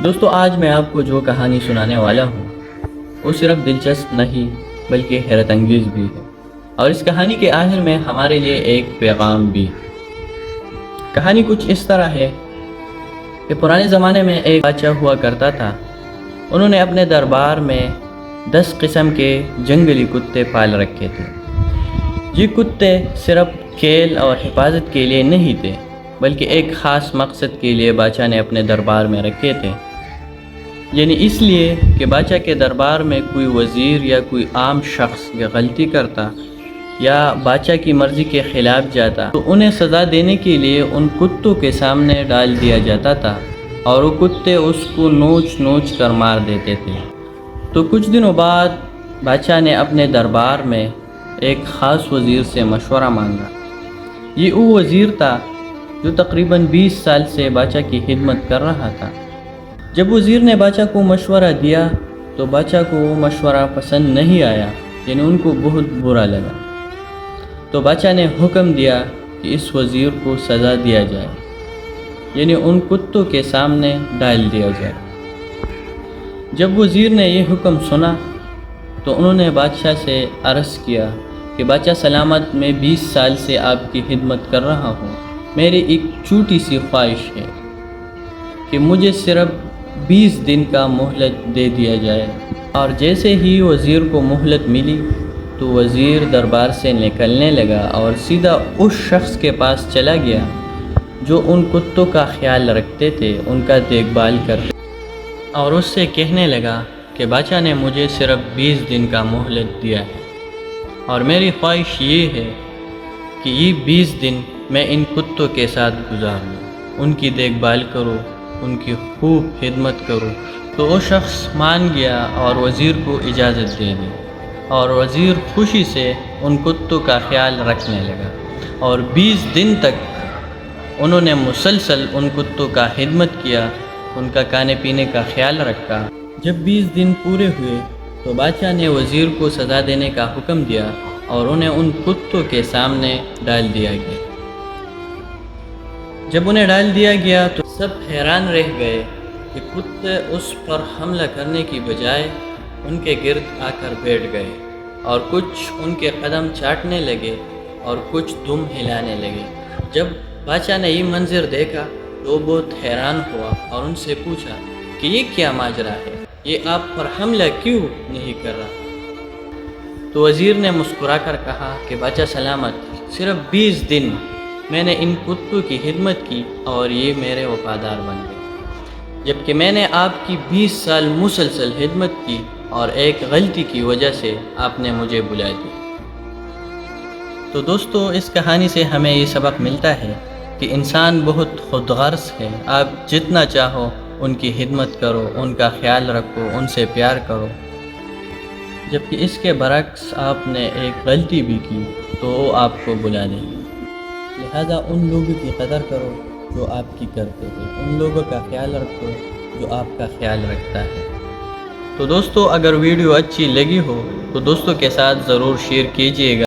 دوستو آج میں آپ کو جو کہانی سنانے والا ہوں وہ صرف دلچسپ نہیں بلکہ حیرت انگیز بھی ہے، اور اس کہانی کے آخر میں ہمارے لیے ایک پیغام بھی ہے۔ کہانی کچھ اس طرح ہے کہ پرانے زمانے میں ایک بادشاہ ہوا کرتا تھا۔ انہوں نے اپنے دربار میں 10 قسم کے جنگلی کتے پال رکھے تھے۔ یہ کتے صرف کھیل اور حفاظت کے لیے نہیں تھے، بلکہ ایک خاص مقصد کے لیے بادشاہ نے اپنے دربار میں رکھے تھے۔ یعنی اس لیے کہ بادشاہ کے دربار میں کوئی وزیر یا کوئی عام شخص یا غلطی کرتا یا بادشاہ کی مرضی کے خلاف جاتا تو انہیں سزا دینے کے لیے ان کتوں کے سامنے ڈال دیا جاتا تھا، اور وہ کتے اس کو نوچ نوچ کر مار دیتے تھے۔ تو کچھ دنوں بعد بادشاہ نے اپنے دربار میں ایک خاص وزیر سے مشورہ مانگا۔ یہ وہ وزیر تھا جو تقریباً 20 سال سے بادشاہ کی خدمت کر رہا تھا۔ جب وزیر نے بادشاہ کو مشورہ دیا تو بادشاہ کو وہ مشورہ پسند نہیں آیا، یعنی ان کو بہت برا لگا۔ تو بادشاہ نے حکم دیا کہ اس وزیر کو سزا دیا جائے، یعنی ان کتوں کے سامنے ڈال دیا جائے۔ جب وزیر نے یہ حکم سنا تو انہوں نے بادشاہ سے عرض کیا کہ بادشاہ سلامت، میں 20 سال سے آپ کی خدمت کر رہا ہوں۔ میری ایک چھوٹی سی خواہش ہے کہ مجھے صرف 20 دن کا مہلت دے دیا جائے۔ اور جیسے ہی وزیر کو مہلت ملی تو وزیر دربار سے نکلنے لگا اور سیدھا اس شخص کے پاس چلا گیا جو ان کتوں کا خیال رکھتے تھے، ان کا دیکھ بھال کرتے، اور اس سے کہنے لگا کہ بادشاہ نے مجھے صرف 20 دن کا مہلت دیا ہے، اور میری خواہش یہ ہے کہ یہ 20 دن میں ان کتوں کے ساتھ گزاروں، ان کی دیکھ بھال کروں، ان کی خوب خدمت کروں۔ تو وہ شخص مان گیا اور وزیر کو اجازت دے دی، اور وزیر خوشی سے ان کتوں کا خیال رکھنے لگا، اور 20 دن تک انہوں نے مسلسل ان کتوں کا خدمت کیا، ان کا کھانے پینے کا خیال رکھا۔ جب 20 دن پورے ہوئے تو بادشاہ نے وزیر کو سزا دینے کا حکم دیا اور انہیں ان کتوں کے سامنے ڈال دیا گیا۔ جب انہیں ڈال دیا گیا تو سب حیران رہ گئے کہ کتے اس پر حملہ کرنے کی بجائے ان کے گرد آ کر بیٹھ گئے، اور کچھ ان کے قدم چاٹنے لگے اور کچھ دم ہلانے لگے۔ جب بادشاہ نے یہ منظر دیکھا تو وہ بہت حیران ہوا اور ان سے پوچھا کہ یہ کیا ماجرا ہے، یہ آپ پر حملہ کیوں نہیں کر رہا؟ تو وزیر نے مسکرا کر کہا کہ بادشاہ سلامت، صرف 20 دن میں نے ان کتوں کی خدمت کی اور یہ میرے وفادار بن گئے، جبکہ میں نے آپ کی 20 سال مسلسل خدمت کی اور ایک غلطی کی وجہ سے آپ نے مجھے بلا دیا۔ تو دوستو اس کہانی سے ہمیں یہ سبق ملتا ہے کہ انسان بہت خود غرض ہے۔ آپ جتنا چاہو ان کی خدمت کرو، ان کا خیال رکھو، ان سے پیار کرو، جبکہ اس کے برعکس آپ نے ایک غلطی بھی کی تو وہ آپ کو بلا دیں گے۔ لہذا ان لوگوں کی قدر کرو جو آپ کی کرتے ہیں، ان لوگوں کا خیال رکھو جو آپ کا خیال رکھتا ہے۔ تو دوستو اگر ویڈیو اچھی لگی ہو تو دوستوں کے ساتھ ضرور شیئر کیجیے گا۔